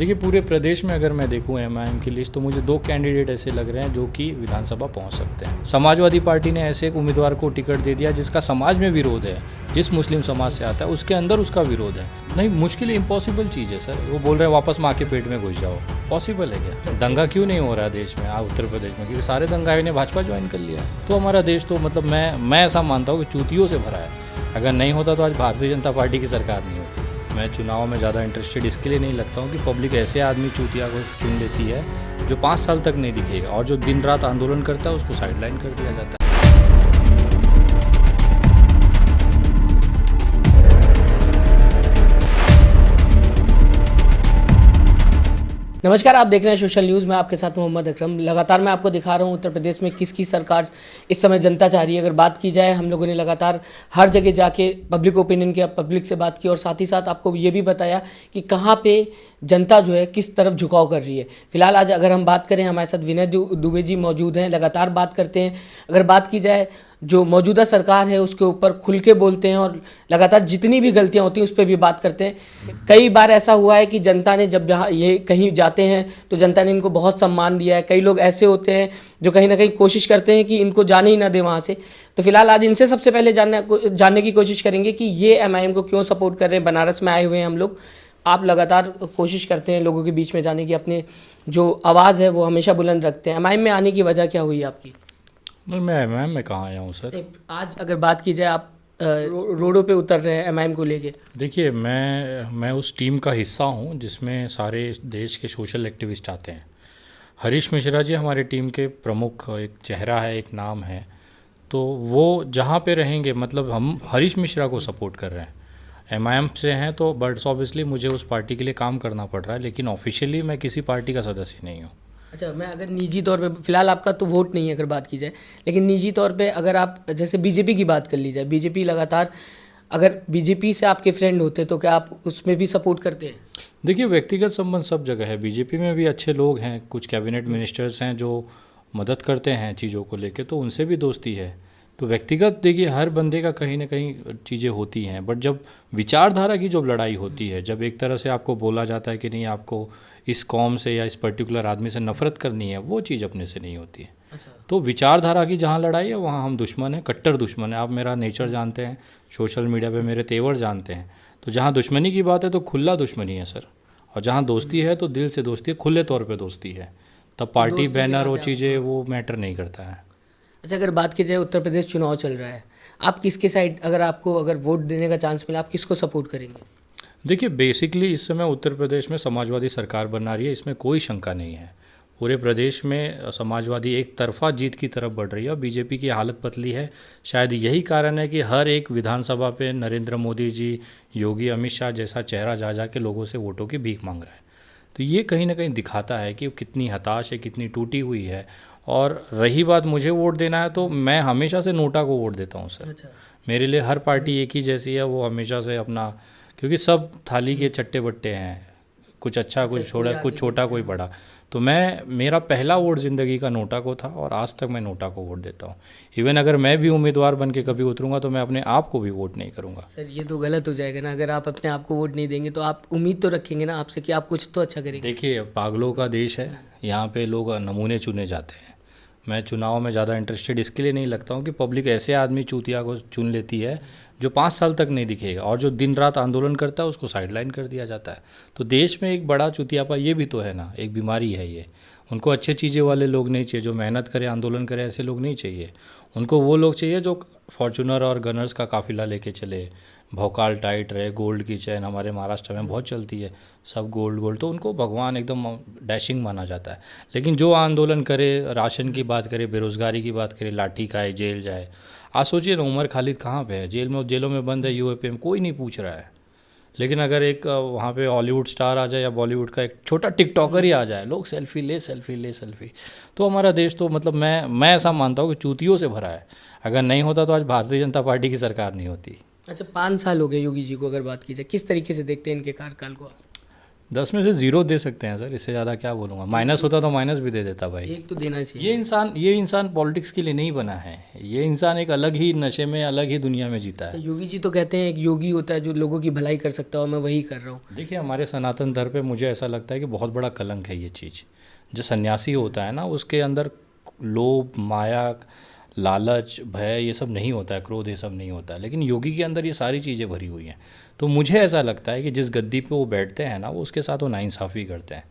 देखिए, पूरे प्रदेश में अगर मैं देखूं एमआईएम की लिस्ट, तो मुझे 2 कैंडिडेट ऐसे लग रहे हैं जो कि विधानसभा पहुंच सकते हैं। समाजवादी पार्टी ने ऐसे एक उम्मीदवार को टिकट दे दिया जिसका समाज में विरोध है, जिस मुस्लिम समाज से आता है उसके अंदर उसका विरोध है। नहीं, मुश्किल इम्पॉसिबल चीज़ है सर। वो बोल रहे हैं वापस माँ के पेट में घुस जाओ, पॉसिबल है क्या? दंगा क्यों नहीं हो रहा है देश में, उत्तर प्रदेश में? क्योंकि सारे दंगाई ने भाजपा ज्वाइन कर लिया। तो हमारा देश तो मतलब मैं ऐसा मानता हूँ कि चूतियों से भरा है। अगर नहीं होता तो आज भारतीय जनता पार्टी की सरकार नहीं होती। मैं चुनाव में ज़्यादा इंटरेस्टेड इसके लिए नहीं लगता हूँ कि पब्लिक ऐसे आदमी चूतिया को चुन लेती है जो 5 साल तक नहीं दिखेगा, और जो दिन रात आंदोलन करता है उसको साइडलाइन कर दिया जाता है। नमस्कार, आप देख रहे हैं सोशल न्यूज़ में आपके साथ मोहम्मद अकरम। लगातार मैं आपको दिखा रहा हूँ उत्तर प्रदेश में किसकी सरकार इस समय जनता चाह रही है। अगर बात की जाए, हम लोगों ने लगातार हर जगह जाके पब्लिक ओपिनियन की, पब्लिक से बात की, और साथ ही साथ आपको ये भी बताया कि कहाँ पे जनता जो है किस तरफ झुकाव कर रही है। फिलहाल आज अगर हम बात करें, हमारे साथ विनय दुबे जी मौजूद हैं, लगातार बात करते हैं। अगर बात की जाए, जो मौजूदा सरकार है उसके ऊपर खुल के बोलते हैं और लगातार जितनी भी गलतियां होती हैं उस पर भी बात करते हैं। कई बार ऐसा हुआ है कि जनता ने जब यहाँ ये कहीं जाते हैं तो जनता ने इनको बहुत सम्मान दिया है। कई लोग ऐसे होते हैं जो कहीं ना कहीं कोशिश करते हैं कि इनको जाने ही ना दे वहाँ से। तो फिलहाल आज इनसे सबसे पहले जानने की कोशिश करेंगे कि ये एमआईएम को क्यों सपोर्ट कर रहे हैं। बनारस में आए हुए हैं हम लोग। आप लगातार कोशिश करते हैं लोगों के बीच में जाने की, अपने जो आवाज़ है वो हमेशा बुलंद रखते हैं। एमआईएम में आने की वजह क्या हुई आपकी? मैं एमआईएम में कहाँ आया हूँ सर? आज अगर बात की जाए, आप रोडों पे उतर रहे हैं एमआईएम को लेके। देखिए, मैं उस टीम का हिस्सा हूँ जिसमें सारे देश के सोशल एक्टिविस्ट आते हैं। हरीश मिश्रा जी हमारी टीम के प्रमुख एक चेहरा है, एक नाम है। तो वो जहाँ पे रहेंगे, मतलब हम हरीश मिश्रा को सपोर्ट कर रहे हैं। एमआईएम से हैं तो बट ऑब्वियसली मुझे उस पार्टी के लिए काम करना पड़ रहा है, लेकिन ऑफिशियली मैं किसी पार्टी का सदस्य नहीं हूँ। अच्छा, मैं अगर निजी तौर पे, फिलहाल आपका तो वोट नहीं है अगर बात की जाए, लेकिन निजी तौर पे अगर आप जैसे बीजेपी की बात कर ली जाए, बीजेपी लगातार, अगर बीजेपी से आपके फ्रेंड होते तो क्या आप उसमें भी सपोर्ट करते हैं? देखिए, व्यक्तिगत संबंध सब जगह है। बीजेपी में भी अच्छे लोग हैं, कुछ कैबिनेट मिनिस्टर्स हैं जो मदद करते हैं चीज़ों को लेके, तो उनसे भी दोस्ती है। तो व्यक्तिगत देखिए, हर बंदे का कहीं ना कहीं चीज़ें होती हैं, बट जब विचारधारा की जब लड़ाई होती है, जब एक तरह से आपको बोला जाता है कि नहीं, आपको इस कौम से या इस पर्टिकुलर आदमी से नफरत करनी है, वो चीज़ अपने से नहीं होती है। अच्छा। तो विचारधारा की जहाँ लड़ाई है वहाँ हम दुश्मन हैं, कट्टर दुश्मन हैं। आप मेरा नेचर जानते हैं, सोशल मीडिया पे मेरे तेवर जानते हैं। तो जहाँ दुश्मनी की बात है तो खुला दुश्मनी है सर, और जहाँ दोस्ती है तो दिल से दोस्ती है, खुले तौर पे दोस्ती है। तब पार्टी बैनर वो चीज़ें वो मैटर नहीं करता है। अच्छा, अगर बात की जाए, उत्तर प्रदेश चुनाव चल रहा है, आप किसके साइड, अगर वोट देने का चांस मिला, आप किसको सपोर्ट करेंगे? देखिए, बेसिकली इस समय उत्तर प्रदेश में समाजवादी सरकार बना रही है, इसमें कोई शंका नहीं है। पूरे प्रदेश में समाजवादी एक तरफा जीत की तरफ बढ़ रही है और बीजेपी की हालत पतली है। शायद यही कारण है कि हर एक विधानसभा पे नरेंद्र मोदी जी, योगी, अमित शाह जैसा चेहरा जा जा के लोगों से वोटों की भीख मांग रहा है। तो ये कहीं ना कहीं दिखाता है कि वो कितनी हताश है, कितनी टूटी हुई है। और रही बात मुझे वोट देना है, तो मैं हमेशा से नोटा को वोट देता हूँ सर। अच्छा। मेरे लिए हर पार्टी एक ही जैसी है, वो हमेशा से अपना, क्योंकि सब थाली के चट्टे बट्टे हैं, कुछ अच्छा कुछ छोटा, कुछ छोटा कोई बड़ा। तो मेरा पहला वोट ज़िंदगी का नोटा को था और आज तक मैं नोटा को वोट देता हूँ। इवन अगर मैं भी उम्मीदवार बन के कभी उतरूँगा तो मैं अपने आप को भी वोट नहीं करूँगा। सर, ये तो गलत हो जाएगा ना। अगर आप अपने आप को वोट नहीं देंगे तो आप उम्मीद तो रखेंगे ना आपसे कि आप कुछ तो अच्छा करेंगे। देखिए, पागलों का देश है, यहाँ पे लोग नमूने चुने जाते हैं। मैं चुनाव में ज़्यादा इंटरेस्टेड इसके लिए नहीं लगता हूँ कि पब्लिक ऐसे आदमी चूतिया को चुन लेती है जो 5 साल तक नहीं दिखेगा, और जो दिन रात आंदोलन करता है उसको साइडलाइन कर दिया जाता है। तो देश में एक बड़ा चूतियापा ये भी तो है ना, एक बीमारी है ये। उनको अच्छे चीज़ें वाले लोग नहीं चाहिए, जो मेहनत करे, आंदोलन करे, ऐसे लोग नहीं चाहिए। उनको वो लोग चाहिए जो फॉर्चूनर और गनर्स का काफिला लेके चले, भौकाल टाइट रहे, गोल्ड की चैन हमारे महाराष्ट्र में बहुत चलती है, सब गोल्ड गोल्ड, तो उनको भगवान एकदम डैशिंग माना जाता है। लेकिन जो आंदोलन करे, राशन की बात करे, बेरोज़गारी की बात करे, लाठी खाए, जेल जाए। आज सोचिए ना, उमर खालिद कहाँ पे है, जेलों में बंद है, यूएपी में, कोई नहीं पूछ रहा है। लेकिन अगर एक वहाँ पे हॉलीवुड स्टार आ जाए या बॉलीवुड का एक छोटा टिकटॉकर ही आ जाए, लोग सेल्फी ले सेल्फी ले सेल्फी। तो हमारा देश तो मतलब मैं ऐसा मानता हूँ कि चूतियों से भरा है। अगर नहीं होता तो आज भारतीय जनता पार्टी की सरकार नहीं होती। अच्छा, 5 साल हो गए योगी जी को, अगर बात की जाए किस तरीके से देखते हैं इनके कार्यकाल को? 10 में से 0 दे सकते हैं सर, इससे ज़्यादा क्या बोलूँगा। माइनस होता तो माइनस भी दे देता भाई। एक तो देना चाहिए। ये इंसान पॉलिटिक्स के लिए नहीं बना है। ये इंसान एक अलग ही नशे में, अलग ही दुनिया में जीता है। योगी जी तो कहते हैं एक योगी होता है जो लोगों की भलाई कर सकता है और मैं वही कर रहा हूँ। देखिए, हमारे सनातन धर्म पे मुझे ऐसा लगता है कि बहुत बड़ा कलंक है ये चीज़। जो सन्यासी होता है ना, उसके अंदर लोभ, माया, लालच, भय ये सब नहीं होता है, क्रोध ये सब नहीं होता है। लेकिन योगी के अंदर ये सारी चीज़ें भरी हुई हैं। तो मुझे ऐसा लगता है कि जिस गद्दी पे वो बैठते हैं ना, वो उसके साथ वो नाइंसाफ़ी करते हैं।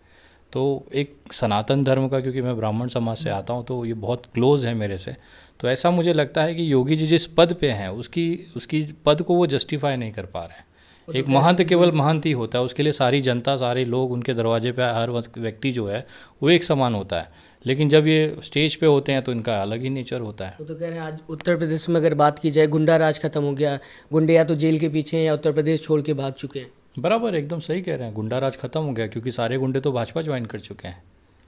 तो एक सनातन धर्म का, क्योंकि मैं ब्राह्मण समाज से आता हूँ तो ये बहुत क्लोज है मेरे से, तो ऐसा मुझे लगता है कि योगी जी जिस पद पे हैं उसकी पद को वो जस्टिफाई नहीं कर पा रहे हैं। एक महंत केवल महंत ही होता है, उसके लिए सारी जनता, सारे लोग, उनके दरवाजे पे हर व्यक्ति जो है वो एक समान होता है। लेकिन जब ये स्टेज पे होते हैं तो इनका अलग ही नेचर होता है। वो तो कह रहे हैं आज उत्तर प्रदेश में अगर बात की जाए, गुंडा राज खत्म हो गया, गुंडे या तो जेल के पीछे हैं या उत्तर प्रदेश छोड़ के भाग चुके हैं। बराबर, एकदम सही कह रहे हैं, गुंडा राज खत्म हो गया, क्योंकि सारे गुंडे तो भाजपा ज्वाइन कर चुके हैं।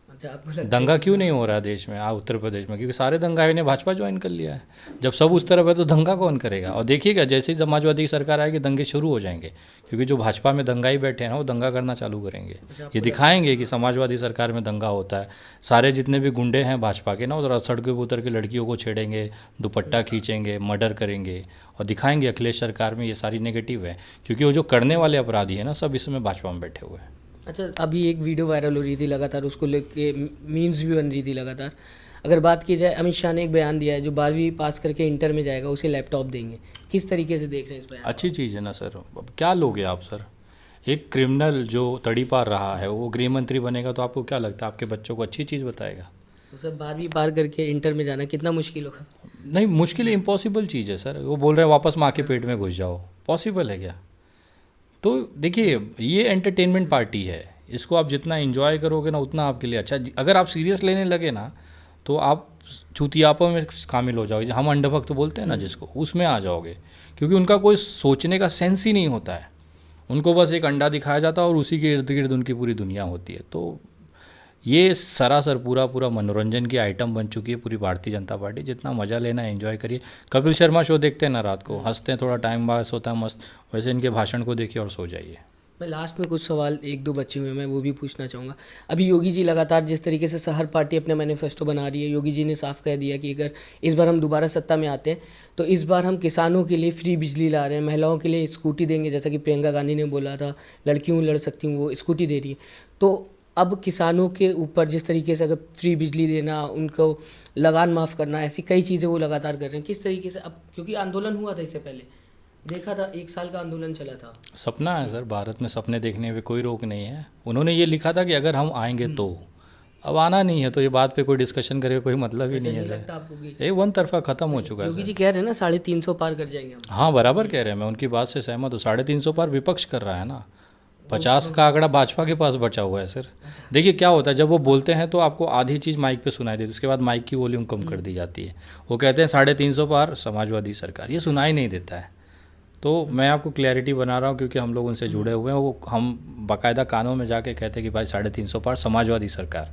अच्छा, आपको लगता है दंगा क्यों नहीं हो रहा है देश में, उत्तर प्रदेश में? क्योंकि सारे दंगाई ने भाजपा ज्वाइन कर लिया है। जब सब उस तरफ है तो दंगा कौन करेगा? और देखिएगा, जैसे ही समाजवादी की सरकार आएगी दंगे शुरू हो जाएंगे, क्योंकि जो भाजपा में दंगाई बैठे हैं ना वो दंगा करना चालू करेंगे। ये दिखाएंगे कि समाजवादी सरकार में दंगा होता है। सारे जितने भी गुंडे हैं भाजपा के ना, वो सड़कों पर उतर के लड़कियों को छेड़ेंगे, दुपट्टा खींचेंगे, मर्डर करेंगे और दिखाएंगे अखिलेश सरकार में ये सारी नेगेटिव है। क्योंकि वो जो करने वाले अपराधी हैं ना, सब इसमें भाजपा में बैठे हुए हैं। अच्छा, अभी एक वीडियो वायरल हो रही थी लगातार, उसको लेके मीम्स भी बन रही थी लगातार। अगर बात की जाए, अमित शाह ने एक बयान दिया है जो 12वीं पास करके इंटर में जाएगा उसे लैपटॉप देंगे। किस तरीके से देख रहे हैं इस बयान? अच्छी चीज़ है ना सर। अब क्या लोगे आप सर? एक क्रिमिनल जो तड़ी पार रहा है वो गृह मंत्री बनेगा तो आपको क्या लगता है आपके बच्चों को अच्छी चीज़ बताएगा? तो सर 12वीं पार करके इंटर में जाना कितना मुश्किल होगा? नहीं, मुश्किल इम्पॉसिबल चीज़ है सर। वो बोल रहे हैं वापस माँ के पेट में घुस जाओ, पॉसिबल है क्या? तो देखिए, ये एंटरटेनमेंट पार्टी है, इसको आप जितना एंजॉय करोगे ना उतना आपके लिए अच्छा। अगर आप सीरियस लेने लगे ना तो आप चूतियापा में शामिल हो जाओगे। हम अंधभक्त तो बोलते हैं ना जिसको, उसमें आ जाओगे। क्योंकि उनका कोई सोचने का सेंस ही नहीं होता है। उनको बस एक अंडा दिखाया जाता है और उसी के इर्द गिर्द उनकी पूरी दुनिया होती है। तो ये सरासर पूरा मनोरंजन की आइटम बन चुकी है पूरी भारतीय जनता पार्टी। जितना मज़ा लेना है एंजॉय करिए। कपिल शर्मा शो देखते हैं ना रात को, हंसते हैं, थोड़ा टाइम पास होता है मस्त, वैसे इनके भाषण को देखिए और सो जाइए। मैं लास्ट में कुछ सवाल एक दो बचे हुए हैं, मैं वो भी पूछना चाहूँगा। अभी योगी जी लगातार जिस तरीके से हर पार्टी अपने मैनिफेस्टो बना रही है, योगी जी ने साफ कह दिया कि अगर इस बार हम दोबारा सत्ता में आते हैं तो इस बार हम किसानों के लिए फ्री बिजली ला रहे हैं, महिलाओं के लिए स्कूटी देंगे, जैसा कि प्रियंका गांधी ने बोला था लड़की हूँ लड़ सकती हूँ, वो स्कूटी दे रही है। तो अब किसानों के ऊपर जिस तरीके से अगर फ्री बिजली देना, उनको लगान माफ़ करना, ऐसी कई चीज़ें वो लगातार कर रहे हैं। किस तरीके से अब, क्योंकि आंदोलन हुआ था इससे पहले, देखा था 1 साल का आंदोलन चला था। सपना है सर, भारत में सपने देखने में कोई रोक नहीं है। उन्होंने ये लिखा था कि अगर हम आएंगे तो, अब आना नहीं है तो ये बात पे कोई डिस्कशन करे कोई मतलब ही नहीं है लगता सर। आपको कि ये वन तरफा खत्म हो चुका है योगी सर। जी कह रहे हैं ना 350 पार कर जाएंगे हम? हाँ, बराबर कह रहे हैं, मैं उनकी बात से सहमत हूँ। 350 पार विपक्ष कर रहा है ना, 50 का आंकड़ा भाजपा के पास बचा हुआ है सर। देखिए क्या होता है, जब वो बोलते हैं तो आपको आधी चीज़ माइक पे सुनाई देती है, उसके बाद माइक की वॉल्यूम कम कर दी जाती है। वो कहते हैं 350 पार समाजवादी सरकार, ये सुनाई नहीं देता है। तो मैं आपको क्लैरिटी बना रहा हूँ क्योंकि हम लोग उनसे जुड़े हुए हैं। वो हम बाकायदा कानों में जाके कहते हैं कि भाई 350 पार समाजवादी सरकार।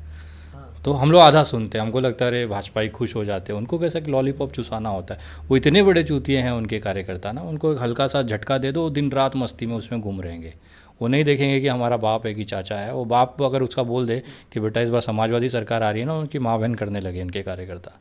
तो हम लोग आधा सुनते हैं, हमको लगता है अरे भाजपा ही खुश हो जाते हैं। उनको कैसा कि लॉलीपॉप चुसाना होता है। वो इतने बड़े चूतिए हैं उनके कार्यकर्ता ना, उनको एक हल्का सा झटका दे दो, दिन रात मस्ती में उसमें घूम रहेंगे। वो नहीं देखेंगे कि हमारा बाप है कि चाचा है। वो बाप अगर उसका बोल दे कि बेटा इस बार समाजवादी सरकार आ रही है ना, उनकी माँ बहन करने लगे इनके कार्यकर्ता।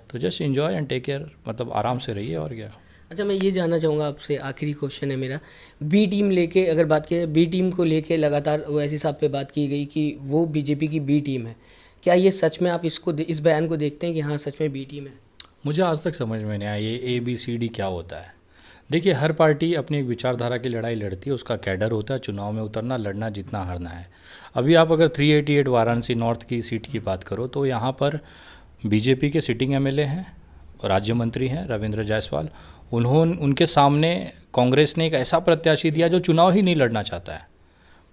तो just enjoy and take care, मतलब आराम से रहिए और क्या। अच्छा, मैं ये जानना चाहूँगा आपसे, आखिरी क्वेश्चन है मेरा, बी टीम लेके अगर बात करें, बी टीम को लेके लगातार ओवैसी साहब पे बात की गई कि वो बीजेपी की बी टीम है। क्या ये सच में आप इस बयान को देखते हैं कि हाँ सच में बी टीम है? मुझे आज तक समझ में नहीं आया ये ABCD क्या होता है। देखिए, हर पार्टी अपनी एक विचारधारा की लड़ाई लड़ती है, उसका कैडर होता है, चुनाव में उतरना, लड़ना, जीतना, हारना है। अभी आप अगर 388 वाराणसी नॉर्थ की सीट की बात करो तो यहाँ पर बीजेपी के सिटिंग MLA हैं, राज्य मंत्री हैं रविंद्र जायसवाल। उनके सामने कांग्रेस ने एक ऐसा प्रत्याशी दिया जो चुनाव ही नहीं लड़ना चाहता है।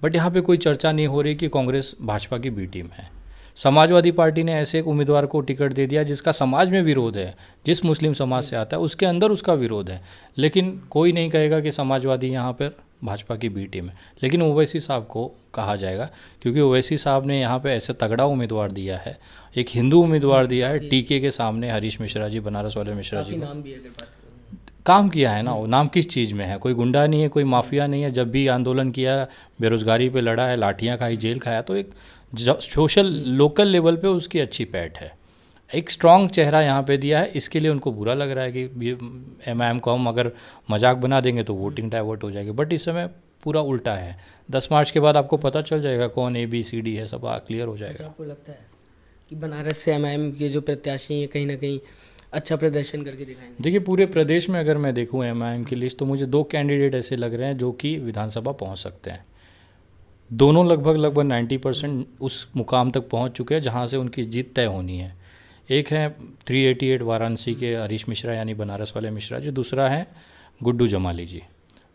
बट यहाँ पे कोई चर्चा नहीं हो रही कि कांग्रेस भाजपा की बी टीम है। समाजवादी पार्टी ने ऐसे एक उम्मीदवार को टिकट दे दिया जिसका समाज में विरोध है, जिस मुस्लिम समाज से आता है उसके अंदर उसका विरोध है। लेकिन कोई नहीं कहेगा कि समाजवादी यहाँ पर भाजपा की बी टीम है। लेकिन ओवैसी साहब को कहा जाएगा क्योंकि ओवैसी साहब ने यहाँ पे ऐसे तगड़ा उम्मीदवार दिया है, एक हिंदू उम्मीदवार दिया है टीके के सामने, हरीश मिश्रा जी, बनारस वाले मिश्रा जी। नाम भी अगर बात करें काम किया है ना, वो नाम किस चीज़ में है, कोई गुंडा नहीं है, कोई माफिया नहीं है। जब भी आंदोलन किया, बेरोज़गारी पे लड़ा है, लाठियाँ खाई, जेल खाया, तो एक सोशल लोकल लेवल पे उसकी अच्छी पैठ है। एक स्ट्रॉन्ग चेहरा यहाँ पे दिया है, इसके लिए उनको बुरा लग रहा है कि ये एमआईएम को हम अगर मजाक बना देंगे तो वोटिंग डाइवर्ट हो जाएगी। बट इस समय पूरा उल्टा है। 10 मार्च के बाद आपको पता चल जाएगा कौन ABCD है, सब क्लियर हो जाएगा। आपको लगता है कि बनारस से एमआईएम के जो प्रत्याशी हैं कहीं ना कहीं अच्छा प्रदर्शन करके दिखाएंगे? देखिए, पूरे प्रदेश में अगर मैं देखूँ एमआईएम की लिस्ट, तो मुझे 2 कैंडिडेट ऐसे लग रहे हैं जो कि विधानसभा पहुँच सकते हैं। दोनों लगभग 90% उस मुकाम तक पहुँच चुके हैं जहाँ से उनकी जीत तय होनी है। एक है 388 वाराणसी के हरीश मिश्रा, यानी बनारस वाले मिश्रा जी। दूसरा है गुड्डू जमाली जी,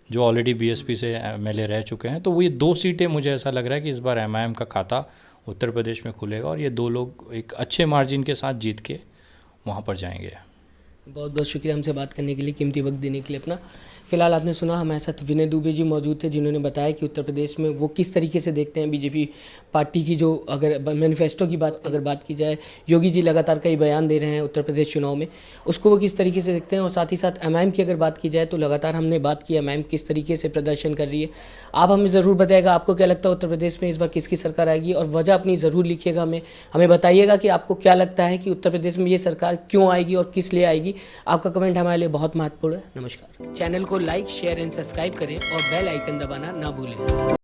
जो ऑलरेडी BSP से MLA रह चुके हैं। तो वो ये 2 सीटें, मुझे ऐसा लग रहा है कि इस बार एमआईएम का खाता उत्तर प्रदेश में खुलेगा और ये 2 लोग एक अच्छे मार्जिन के साथ जीत के वहाँ पर जाएंगे। बहुत बहुत शुक्रिया हमसे बात करने के लिए, कीमती वक्त देने के लिए अपना। फिलहाल आपने सुना, हमारे साथ विनय दुबे जी मौजूद थे, जिन्होंने बताया कि उत्तर प्रदेश में वो किस तरीके से देखते हैं बीजेपी पार्टी की जो अगर मैनिफेस्टो की बात की जाए, योगी जी लगातार कई बयान दे रहे हैं उत्तर प्रदेश चुनाव में, उसको वो किस तरीके से देखते हैं। और साथ ही साथ एमआईएम की अगर बात की जाए तो लगातार हमने बात की एमआईएम किस तरीके से प्रदर्शन कर रही है। आप हमें ज़रूर बताइएगा आपको क्या लगता है उत्तर प्रदेश में इस बार किसकी सरकार आएगी, और वजह अपनी ज़रूर लिखिएगा। हमें बताइएगा कि आपको क्या लगता है कि उत्तर प्रदेश में ये सरकार क्यों आएगी और किस लिए आएगी। आपका कमेंट हमारे लिए बहुत महत्वपूर्ण है। नमस्कार। चैनल को लाइक, शेयर एंड सब्सक्राइब करें और बेल आइकन दबाना ना भूलें।